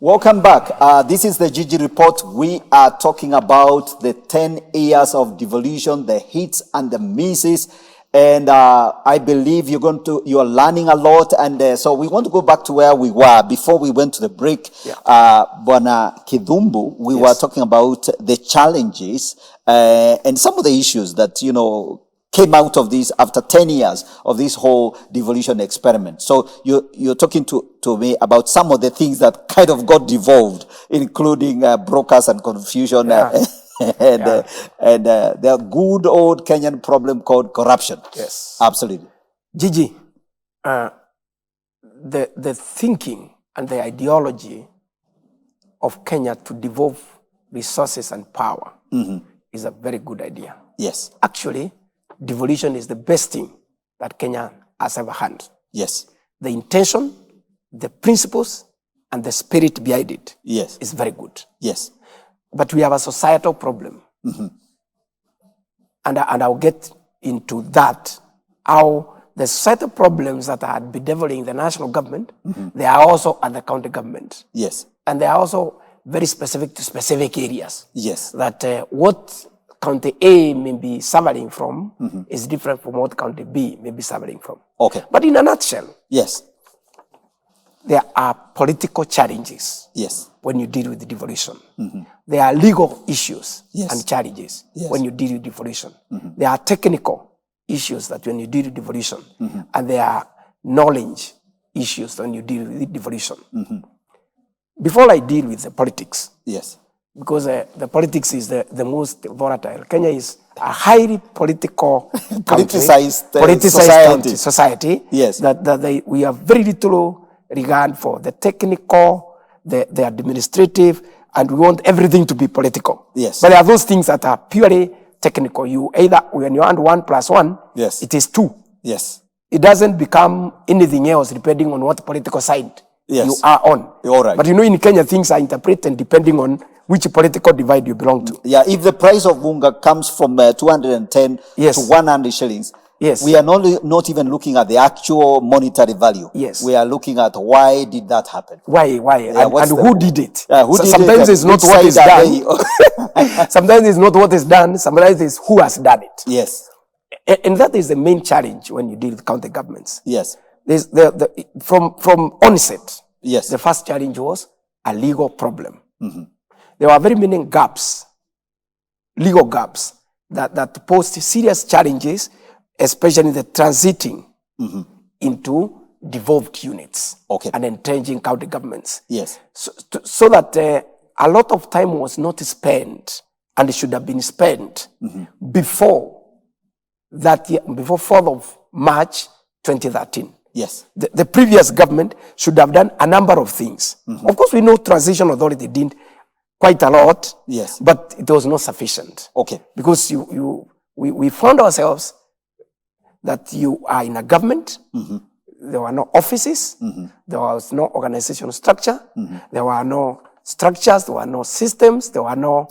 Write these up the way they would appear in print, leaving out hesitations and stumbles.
Welcome back. This is the GG Report. We are talking about the 10 years of devolution, the hits and the misses. And I believe you're learning a lot. And so we want to go back to where we were before we went to the break. Bwana Kithumbu, we were talking about the challenges and some of the issues that, came out of this after 10 years of this whole devolution experiment. So you're talking to me about some of the things that kind of got devolved, including brokers and confusion and the good old Kenyan problem called corruption. Yes. Absolutely. Gigi, the thinking and the ideology of Kenya to devolve resources and power is a very good idea. Yes. Actually, devolution is the best thing that Kenya has ever had. Yes. The intention, the principles, and the spirit behind it is very good. Yes. But we have a societal problem. And I'll get into that, how the societal problems that are bedeviling the national government, they are also at the county government. Yes. And they are also very specific to specific areas. Yes. That what County A may be suffering from is different from what County B may be suffering from. Okay. But in a nutshell, yes, there are political challenges. Yes. When you deal with devolution. There are legal issues and challenges when you deal with devolution. There are technical issues that when you deal with devolution. And there are knowledge issues when you deal with devolution. Before I deal with the politics, yes, because the politics is the most volatile. Kenya is a highly political politicized society. Yes. That we have very little regard for the technical, the administrative, and we want everything to be political. Yes. But there are those things that are purely technical. When you add 1 + 1, yes, it is 2. Yes. It doesn't become anything else depending on what political side you are on. All right. But in Kenya, things are interpreted depending on which political divide you belong to. Yeah, if the price of bunga comes from 210 to 100 shillings, we are not even looking at the actual monetary value. Yes. We are looking at why did that happen? Why? Yeah, and who did it? Sometimes it's not what is done. Sometimes it's not what is done. Sometimes it's who has done it. Yes. And that is the main challenge when you deal with county governments. Yes. From onset, yes, the first challenge was a legal problem. There were very many gaps, legal gaps, that posed serious challenges, especially the transiting into devolved units and entrenching county governments. Yes. So that a lot of time was not spent, and it should have been spent before that year, before 4th of March 2013. Yes. The previous government should have done a number of things. Of course, we know Transition Authority did quite a lot, yes, but it was not sufficient. Okay. Because we found ourselves that you are in a government, there were no offices, there was no organizational structure, there were no structures, there were no systems, there were no,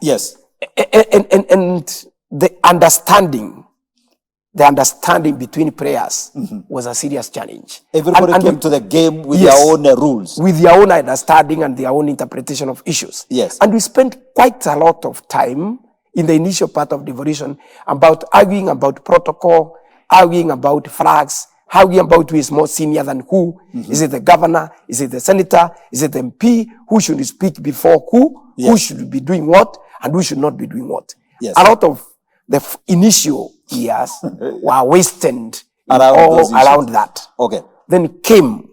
Yes. And the understanding between players was a serious challenge. Everybody came to the game with their own rules. With their own understanding and their own interpretation of issues. Yes. And we spent quite a lot of time in the initial part of devolution about arguing about protocol, arguing about flags, arguing about who is more senior than who. Is it the governor? Is it the senator? Is it the MP? Who should speak before who? Yes. Who should be doing what? And who should not be doing what? Yes. A lot of the initial years were wasted around that. Okay. Then came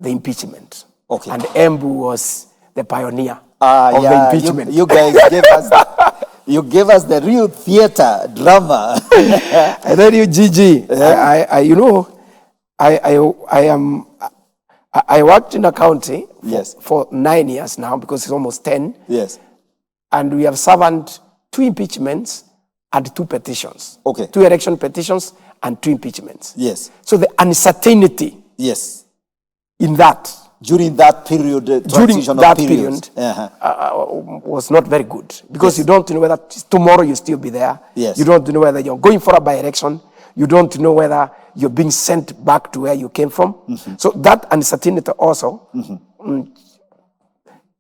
the impeachment. Okay. And Embu was the pioneer of the impeachment. You guys gave us the real theater drama. And then Gigi, I worked in a county for 9 years now, because it's almost 10. Yes. And we have served 2 impeachments and 2 petitions. Okay. 2 election petitions and 2 impeachments. Yes. So the uncertainty in that, during that period, was not very good, because you don't know whether tomorrow you'll still be there. Yes. You don't know whether you're going for a by-election. You don't know whether you're being sent back to where you came from. So that uncertainty also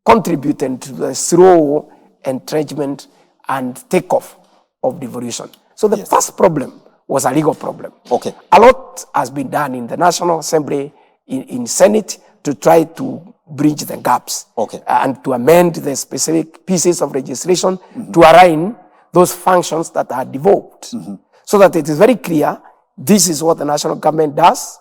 contributed to the slow entrenchment and takeoff of devolution. So the first problem was a legal problem. Okay. A lot has been done in the National Assembly, in Senate, to try to bridge the gaps. Okay. And to amend the specific pieces of legislation to align those functions that are devolved. So that it is very clear, this is what the national government does,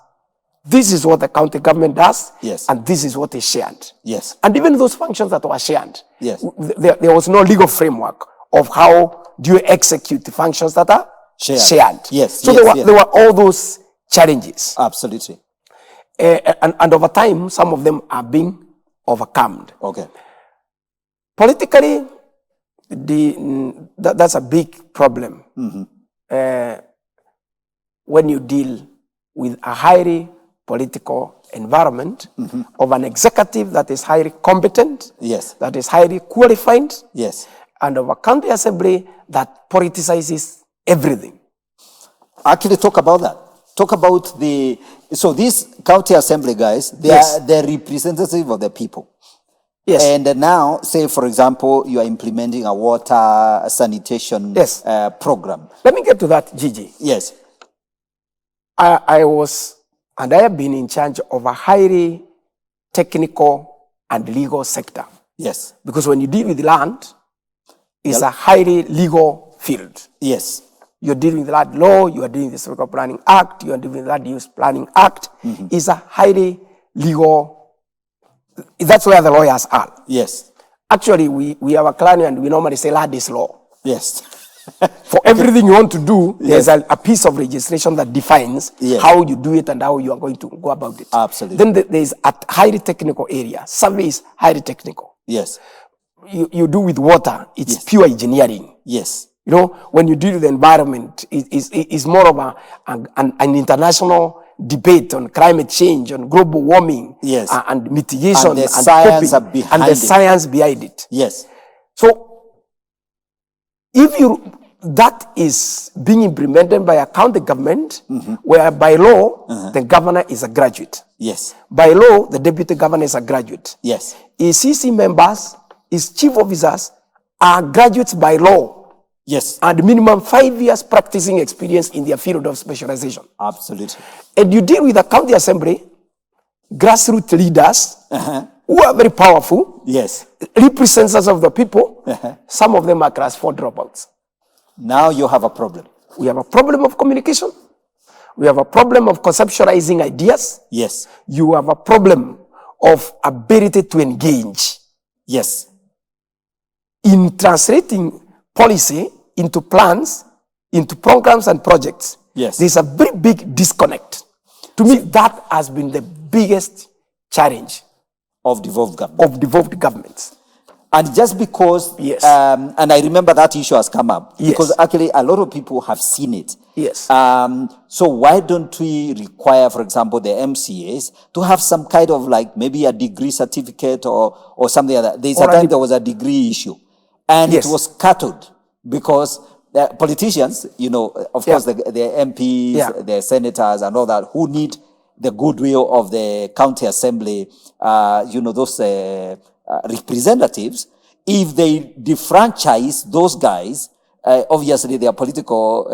this is what the county government does, Yes. and this is what is shared. Yes. And even those functions that were shared, Yes. there was no legal framework of how do you execute the functions that are shared. Yes. So yes, there were all those challenges. Absolutely. And over time, some of them are being overcome. Okay. Politically, that's a big problem. When you deal with a highly political environment of an executive that is highly competent, Yes. that is highly qualified, Yes. and of a county assembly that politicizes everything. Actually, talk about that. Talk about so these county assembly guys, they Yes. are the representative of the people. Yes. And now, say, for example, you are implementing a water sanitation Yes. program. Let me get to that, Gigi. Yes. I was, and I have been in charge of a highly technical and legal sector. Yes. Because when you deal with land, it's a highly legal field. Yes. You're dealing with land law, you are dealing with the Civil Planning Act, you are dealing with the Land Use Planning Act. It's a highly legal, that's where the lawyers are. Yes. Actually, we have a client and we normally say land is law. Yes. For everything you want to do, there's a piece of legislation that defines Yes. how you do it and how you are going to go about it. Absolutely. Then there's a highly technical area. Survey is highly technical. Yes. You do with water, it's pure engineering. Yes. You know, when you deal with the environment, it's more of an international debate on climate change, on global warming, Yes. And mitigation, And the and science coping, behind and the it. science behind it. Yes. So, if that is being implemented by a county government, where by law, the governor is a graduate. Yes. By law, the deputy governor is a graduate. Yes. His CC members, his chief officers are graduates by law. Yes. And minimum 5 years practicing experience in their field of specialization. Absolutely. And you deal with a county assembly, grassroots leaders who are very powerful, Yes. representatives of the people. Some of them are class 4 dropouts. Now you have a problem. We have a problem of communication. We have a problem of conceptualizing ideas. Yes. You have a problem of ability to engage Yes. in translating policy into plans, into programs and projects. Yes. There's a very big disconnect. To me, that has been the biggest challenge Of devolved government. of devolved governments. And just because, Yes. and I remember that issue has come up, Yes. because actually a lot of people have seen it. Yes. So why don't we require, for example, the MCAs to have some kind of like maybe a degree certificate or something like that? There's a time there was a degree issue, and Yes. it was scuttled because the politicians, you know, of course, the MPs, the senators, and all that, who need the goodwill of the county assembly, you know, those representatives. If they defranchise those guys, obviously their political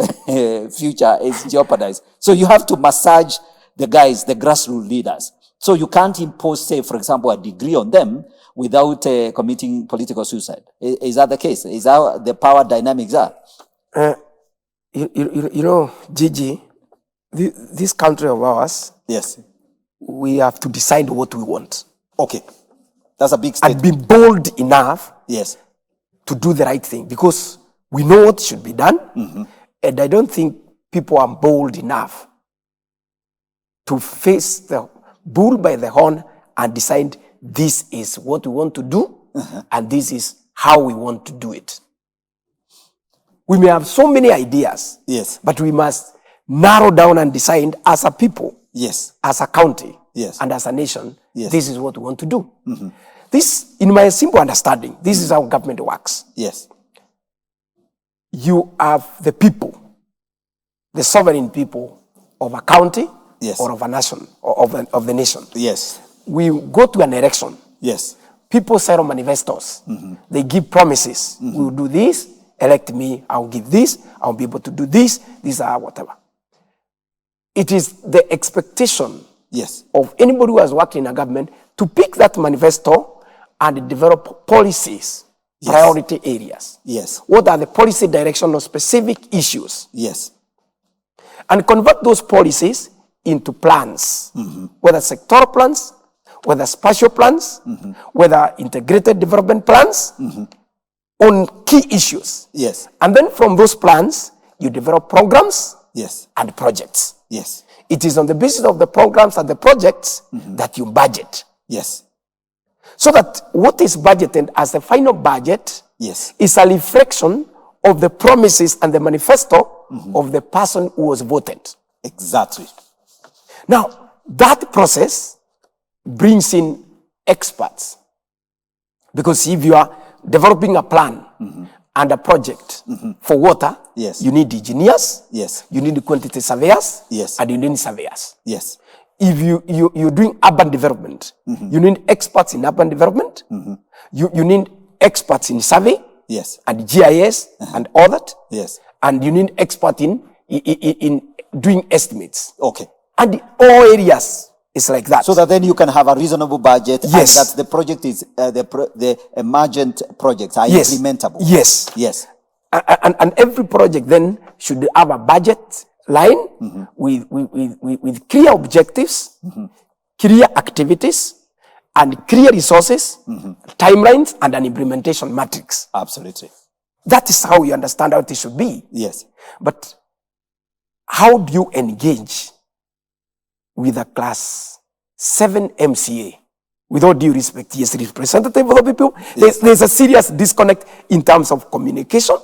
future is jeopardized. So you have to massage the guys, the grassroots leaders. So you can't impose, say, for example, a degree on them without committing political suicide. Is that the case? Is that the power dynamics are? You know, Gigi, this country of ours, Yes. we have to decide what we want. Okay. That's a big And statement. be bold enough Yes. to do the right thing, because we know what should be done. And I don't think people are bold enough to face the bull by the horn and decide this is what we want to do and this is how we want to do it. We may have so many ideas, Yes. but we must narrow down and decide as a people, Yes. as a county, Yes. and as a nation, Yes. this is what we want to do. This, in my simple understanding, this is how government works. Yes. You have the people, the sovereign people of a county Yes. or of a nation, or of the nation. Yes. We go to an election. Yes. People sell manifestos. They give promises. We will do this, elect me, I'll give this, I'll be able to do this, these are whatever. It is the expectation Yes. of anybody who has worked in a government to pick that manifesto and develop policies, priority areas. Yes. What are the policy direction of specific issues? Yes. And convert those policies into plans, whether sectoral plans, whether spatial plans, whether integrated development plans on key issues. Yes. And then from those plans, you develop programs Yes. and projects. Yes. It is on the basis of the programs and the projects that you budget. Yes. So that what is budgeted as the final budget Yes. is a reflection of the promises and the manifesto of the person who was voted. Exactly. Now, that process brings in experts. Because if you are developing a plan and a project for water, Yes. you need engineers, Yes. you need quantity surveyors, Yes. and you need surveyors. Yes. If you're doing urban development, you need experts in urban development, you need experts in survey, Yes. and GIS and all that, Yes. and you need expert in doing estimates. Okay. And all areas is like that. So that then you can have a reasonable budget, Yes. and that the project is the emergent projects are Yes. implementable. Yes. Yes. And every project then should have a budget line with clear objectives, clear activities, and clear resources, timelines, and an implementation matrix. Absolutely. That is how you understand how it should be. Yes. But how do you engage with a class 7 MCA? With all due respect, he is representative of the people. Yes. There's a serious disconnect in terms of communication.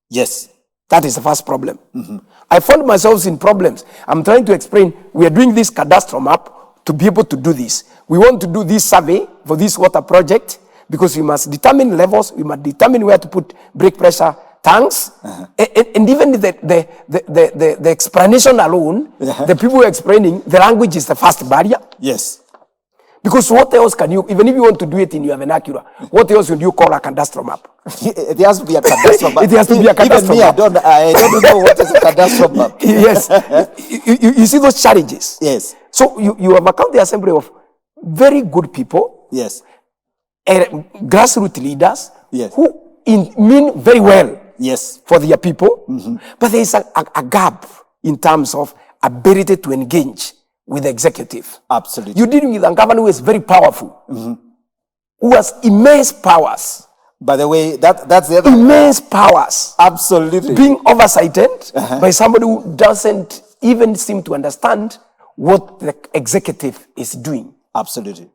Yes. That is the first problem. I found myself in problems. I'm trying to explain, we are doing this cadastral map to be able to do this. We want to do this survey for this water project because we must determine levels, we must determine where to put break pressure tanks, and even the explanation alone, the people who are explaining, the language is the first barrier. Yes. Because what else can you, even if you want to do it in your vernacular, what else would you call a cadastral map? It has to be a cadastral map. It has to be a cadastral Even me, map. I don't know what is a cadastral map. Yes. You see those challenges. Yes. So you have a county assembly of very good people, Yes. grassroots leaders, Yes. who mean very well Yes. for their people, but there is a gap in terms of ability to engage with the executive. Absolutely. You're dealing with a governor who is very powerful, who has immense powers. By the way, that's the other. Immense powers. Absolutely. Being oversighted by somebody who doesn't even seem to understand what the executive is doing. Absolutely.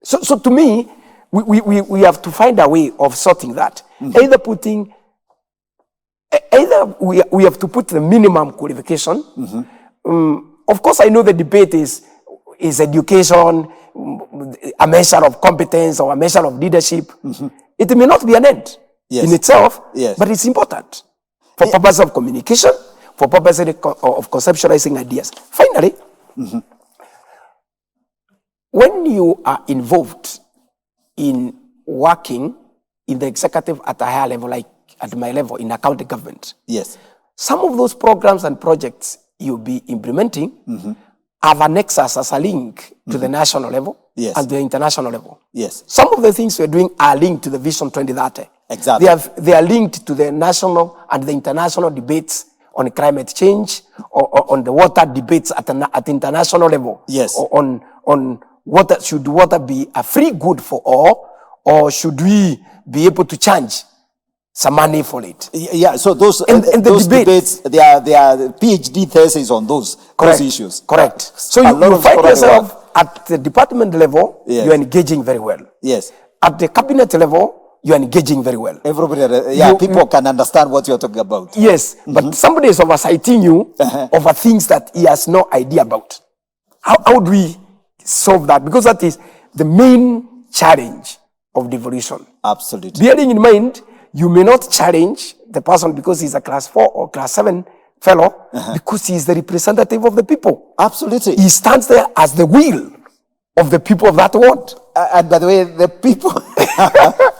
So to me, we have to find a way of sorting that. Either we have to put the minimum qualification. Of course, I know the debate is education, a measure of competence or a measure of leadership. It may not be an end in itself, but it's important for purposes of communication, for purposes of conceptualizing ideas. Finally, when you are involved in working in the executive at a higher level, like at my level in a county government, some of those programs and projects you'll be implementing have a nexus as a link to the national level and the international level. Some of the things we're doing are linked to the Vision 2030. Exactly. They are linked to the national and the international debates on climate change, or on the water debates at international level. Or on water, should water be a free good for all, or should we be able to charge some money for it? So those debates, they are PhD theses on those issues. Correct. So you find yourself at the department level, you are engaging very well. At the cabinet level, you are engaging very well. Everybody, people can understand what you're talking about. But somebody is oversighting you over things that he has no idea about. How do we solve that? Because that is the main challenge of devolution. Absolutely. Bearing in mind, you may not challenge the person because he's a class 4 or class 7 fellow because he is the representative of the people. Absolutely. He stands there as the will of the people of that ward. And by the way, the people,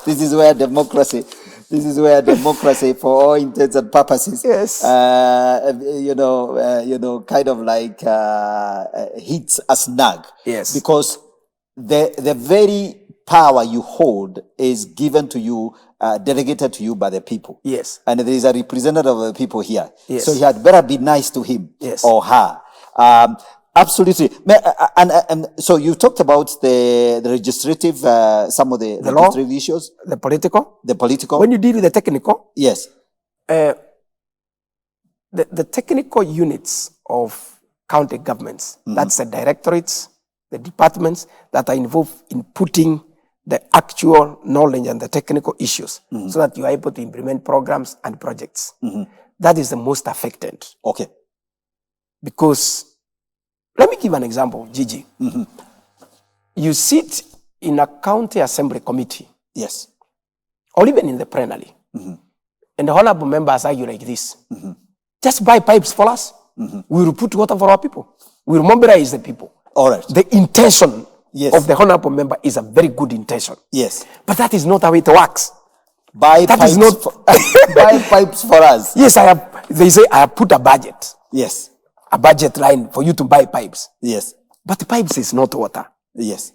this is where democracy, for all intents and purposes, Yes. kind of like hits a snag. Yes. Because the very power you hold is given to you, delegated to you by the people. Yes. And there is a representative of the people here. Yes. So you had better be nice to him. Yes. Or her. Absolutely. And so you talked about the legislative, some of the legislative issues. The political. The political. When you deal with the technical. Yes. The technical units of county governments, that's the directorates, the departments that are involved in putting the actual knowledge and the technical issues so that you are able to implement programs and projects. That is the most affected. Okay. Because, let me give an example, Gigi. You sit in a county assembly committee. Yes. Or even in the plenary. And the honorable members argue like this. Just buy pipes for us. We will put water for our people. We will mobilize the people. All right. The intention Yes. of the honorable member is a very good intention. Yes. But that is not how it works. Buy That pipes is not- buy pipes for us. Yes, they say I have put a budget. Yes. A budget line for you to buy pipes. Yes. But pipes is not water. Yes.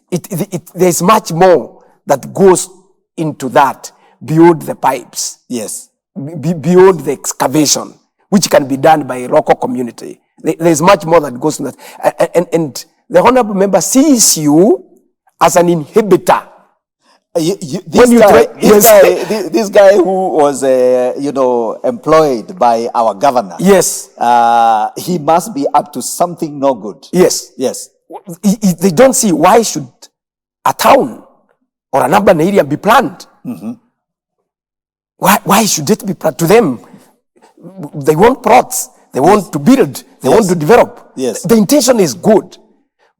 There's much more that goes into that beyond the pipes. Yes. Beyond the excavation, which can be done by a local community. There's much more that goes into that. And the honorable member sees you as an inhibitor. This guy who was, employed by our governor. Yes. He must be up to something no good. Yes. Yes. They don't see why should a town or an urban area be planned. Why should it be planned? To them, they want plots. They want to build. They want to develop. Yes. The intention is good.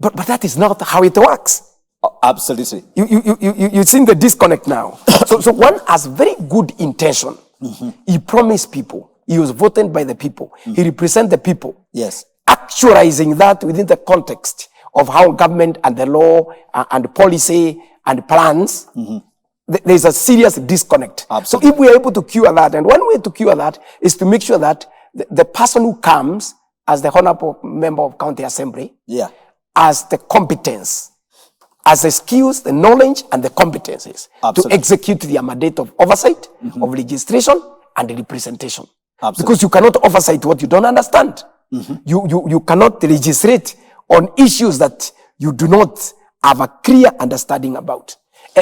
But that is not how it works. Oh, absolutely. You've seen the disconnect now. So one has very good intention. He promised people. He was voted by the people. He represents the people. Yes. Actualizing that within the context of how government and the law and policy and plans, there's a serious disconnect. Absolutely. So if we are able to cure that, and one way to cure that is to make sure that the person who comes as the honorable member of county assembly, has the competence, as the skills, the knowledge, and the competencies to execute the mandate of oversight, of legislation, and the representation. Because you cannot oversight what you don't understand. You cannot legislate on issues that you do not have a clear understanding about.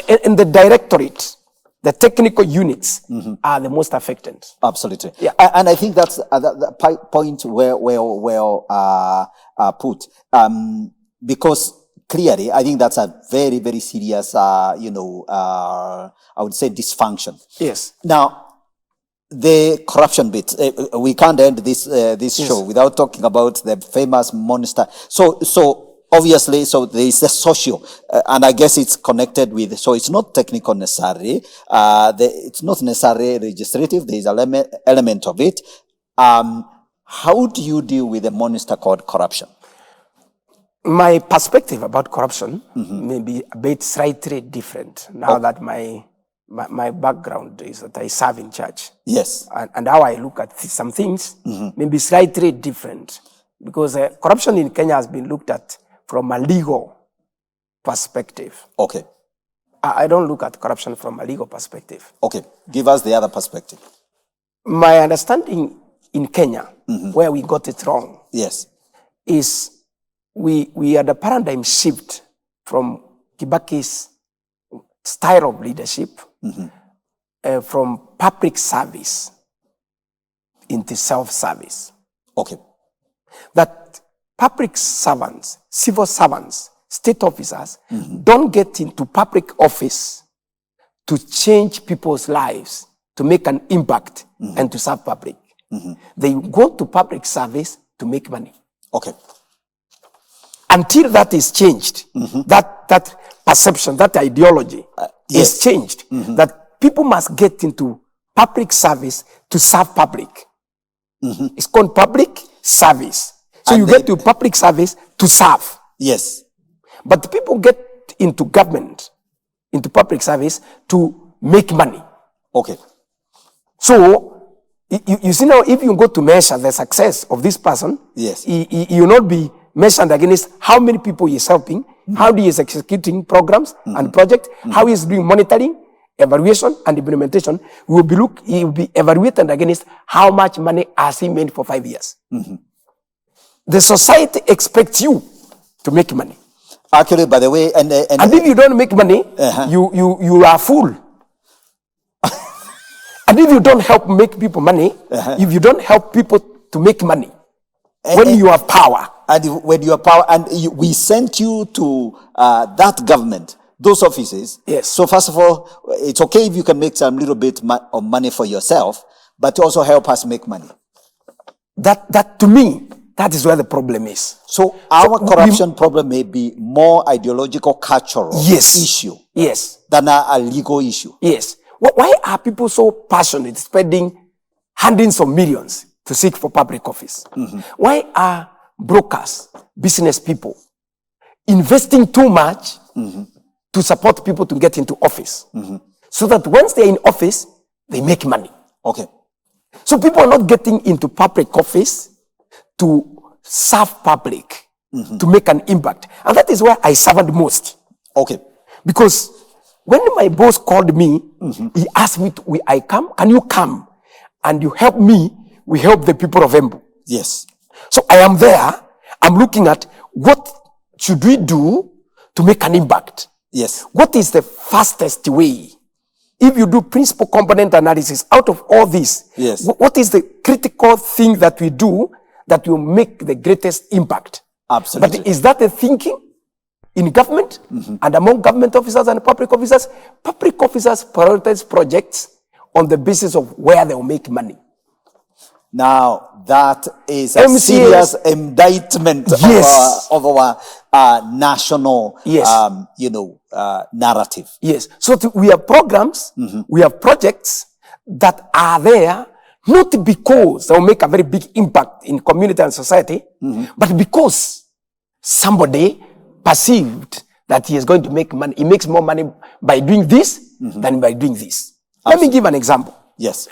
And the directorate, the technical units are the most affected. Absolutely. Yeah. And I think that's the point well put. Because clearly, I think that's a very, very serious, I would say dysfunction. Yes. Now, the corruption bit, we can't end this show without talking about the famous monster. So obviously, there is a social, and I guess it's connected with, so it's not technical necessarily, it's not necessarily legislative, there is an element of it. How do you deal with the monster called corruption? My perspective about corruption may be a bit slightly different now that my background is that I serve in church. Yes. And how I look at some things may be slightly different, because corruption in Kenya has been looked at from a legal perspective. Okay. I don't look at corruption from a legal perspective. Okay. Give us the other perspective. My understanding in Kenya, where we got it wrong, is we had a paradigm shift from Kibaki's style of leadership from public service into self-service. Okay. That public servants, civil servants, state officers don't get into public office to change people's lives, to make an impact and to serve public. They go to public service to make money. Okay. Until that is changed, that perception, that ideology is changed, that people must get into public service to serve public. It's called public service. So And you get to public service to serve. Yes. But people get into government, into public service to make money. Okay. So you see now, if you go to measure the success of this person, Yes. he will not be measured against how many people he is helping, how he is executing programs and projects, how he is doing monitoring, evaluation and implementation. He will be evaluated against how much money has he made for 5 years. The society expects you to make money. Actually, by the way, and if you don't make money, you are a fool. And if you don't help make people money, if you don't help people to make money, when you have power. And when you have power, and we sent you to that government, those offices. Yes. So first of all, it's okay if you can make some little bit of money for yourself, but also help us make money. That to me, that is where the problem is. So our corruption problem may be more ideological, cultural issue. Yes. Than a legal issue. Yes. Why are people so passionate spending hundreds of millions to seek for public office? Why are brokers, business people, investing too much to support people to get into office? So that once they're in office, they make money. Okay. So people are not getting into public office to serve public, to make an impact. And that is where I suffered most. Okay. Because when my boss called me, he asked me, can you come? And you help me, we help the people of Embu. Yes. So I am there, I'm looking at what should we do to make an impact? Yes. What is the fastest way? If you do principal component analysis out of all this, yes, what is the critical thing that we do that will make the greatest impact? Absolutely. But is that a thinking in government and among government officers and public officers? Public officers prioritize projects on the basis of where they will make money. Now, that is a serious indictment of our national, narrative. Yes. So we have programs, we have projects that are there not because they will make a very big impact in community and society, but because somebody perceived that he is going to make money. He makes more money by doing this than by doing this. Let me give an example. Yes.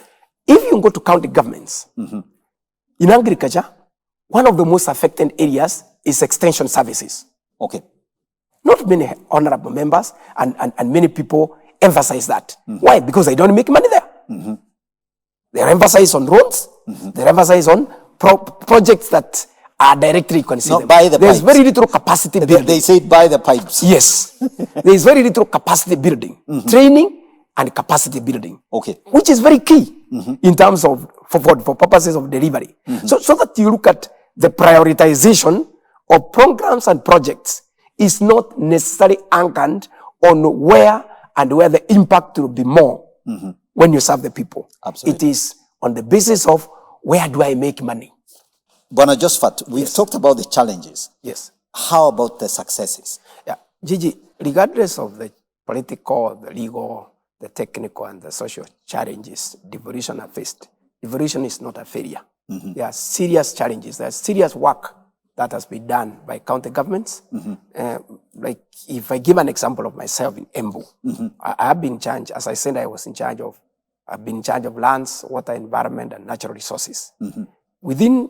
If you go to county governments, in agriculture, one of the most affected areas is extension services. Okay. Not many honorable members and many people emphasize that. Why? Because they don't make money there. They emphasize on roads, they emphasize on projects that are directly considered. There's very little capacity building. They say by the pipes. Yes. There is very little capacity building, training and capacity building. Okay. Which is very key in terms of, for purposes of delivery. So that you look at the prioritization of programs and projects is not necessarily anchored on where the impact will be more when you serve the people. Absolutely. It is on the basis of where do I make money. Bwana Josephat, we've talked about the challenges. Yes. How about the successes? Yeah. Gigi, regardless of the political, the legal, the technical, and the social challenges devolution have faced, devolution is not a failure. There are serious challenges. There's serious work that has been done by county governments. Like if I give an example of myself in Embu, I have been in charge, as I said, I've been in charge of lands, water, environment, and natural resources. Within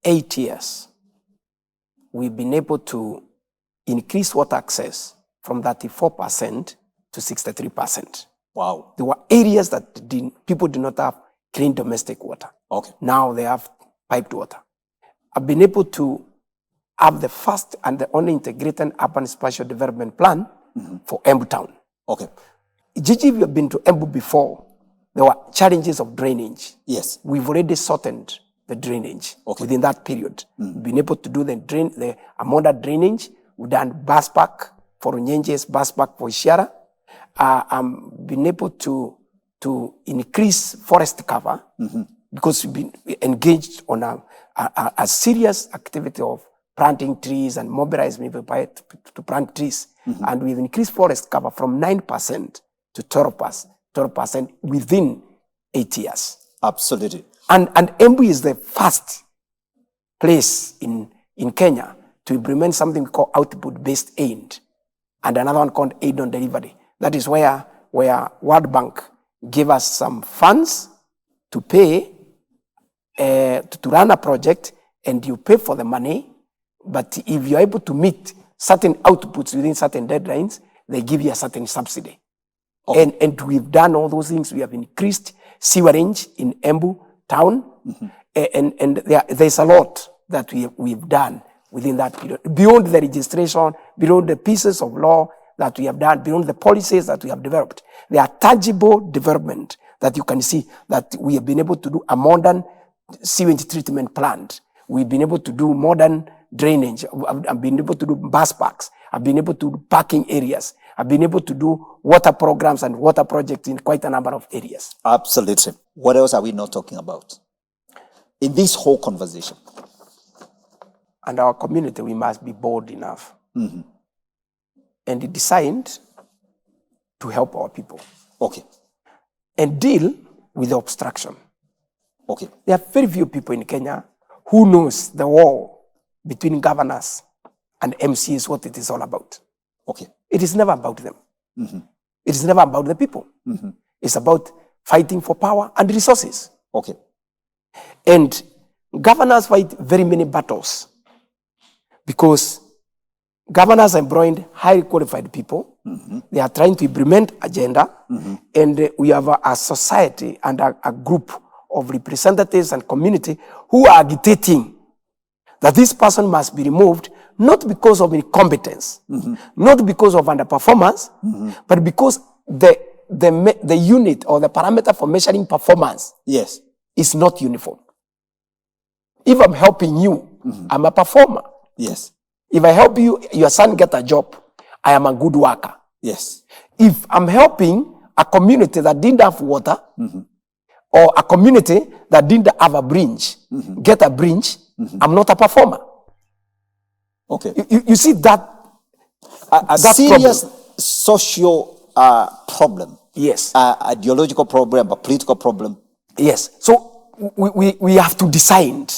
8 years, we've been able to increase water access from 34% to 63%. Wow. There were areas that people did not have clean domestic water. Okay. Now they have piped water. I've been able to have the first and the only integrated urban spatial development plan for Embu town. Okay. Gigi, if you have been to Embu before, there were challenges of drainage. Yes. We've already shortened the drainage within that period. We've been able to do the Amonda drainage. We've done bus park for Nyenjes, bus park for Ishara. Been able to increase forest cover because we've been engaged on a serious activity of planting trees and mobilizing people to plant trees. And we've increased forest cover from 9% to 12% within 8 years. Absolutely. And Embu is the first place in Kenya to implement something called output-based aid, and another one called aid on delivery. That is where World Bank gave us some funds to pay to run a project, and you pay for the money. But if you're able to meet certain outputs within certain deadlines, they give you a certain subsidy. Okay. And we've done all those things. We have increased sewerage in Embu town, and there's a lot that we've done within that period. Beyond the registration, beyond the pieces of law that we have done, beyond the policies that we have developed, there are tangible development that you can see that we have been able to do a modern sewage treatment plant. We've been able to do modern drainage. I've been able to do bus parks. I've been able to do parking areas. I've been able to do water programs and water projects in quite a number of areas. Absolutely. What else are we not talking about in this whole conversation? And our community, we must be bold enough and designed to help our people. Okay. And deal with the obstruction. Okay. There are very few people in Kenya who knows the war between governors and MCs, what it is all about. Okay. It is never about them. It is never about the people. It's about fighting for power and resources. Okay. And governors fight very many battles because governors employed highly qualified people. They are trying to implement agenda, and we have a society and a group of representatives and community who are agitating that this person must be removed, not because of incompetence, not because of underperformance, but because the unit or the parameter for measuring performance is not uniform. If I'm helping you, I'm a performer. Yes. If I help you, your son get a job, I am a good worker. Yes. If I'm helping a community that didn't have water, or a community that didn't have a bridge, get a bridge, I'm not a performer. Okay. You see that? A serious social problem. Yes. Ideological problem, a political problem. Yes. So we have to decide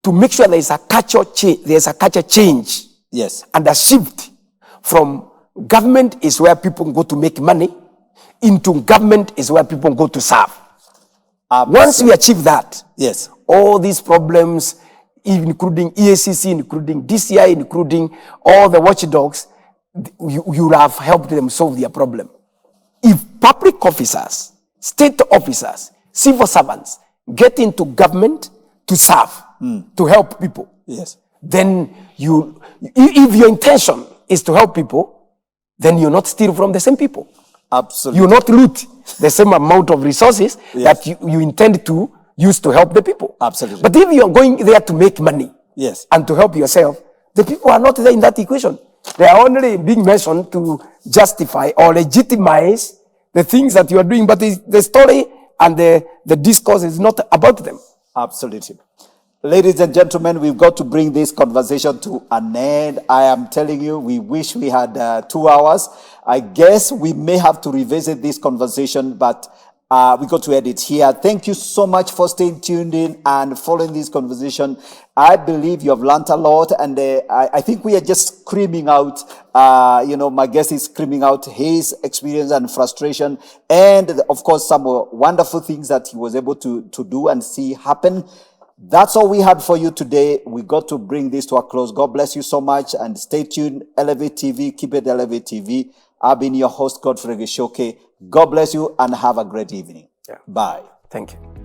to make sure there is a culture change. There's a culture change. Yes. And a shift from government is where people go to make money into government is where people go to serve. Once we achieve that, yes, all these problems, including EACC, including DCI, including all the watchdogs, you have helped them solve their problem. If public officers, state officers, civil servants get into government to serve, to help people, yes, then if your intention is to help people, then you not steal from the same people. Absolutely. You not loot the same amount of resources that you intend to use to help the people. Absolutely. But if you are going there to make money, yes, and to help yourself, the people are not there in that equation. They are only being mentioned to justify or legitimize the things that you are doing, but the story and the discourse is not about them. Absolutely. Ladies and gentlemen, we've got to bring this conversation to an end. I am telling you, we wish we had 2 hours. I guess we may have to revisit this conversation, but we got to end it here. Thank you so much for staying tuned in and following this conversation. I believe you have learned a lot, and I think we are just screaming out, my guest is screaming out his experience and frustration, and of course, some wonderful things that he was able to do and see happen. That's all we had for you today. We got to bring this to a close. God bless you so much, and stay tuned. Elevate TV, keep it Elevate TV. I've been your host, Godfrey Gichuki. God bless you and have a great evening. Yeah. Bye. Thank you.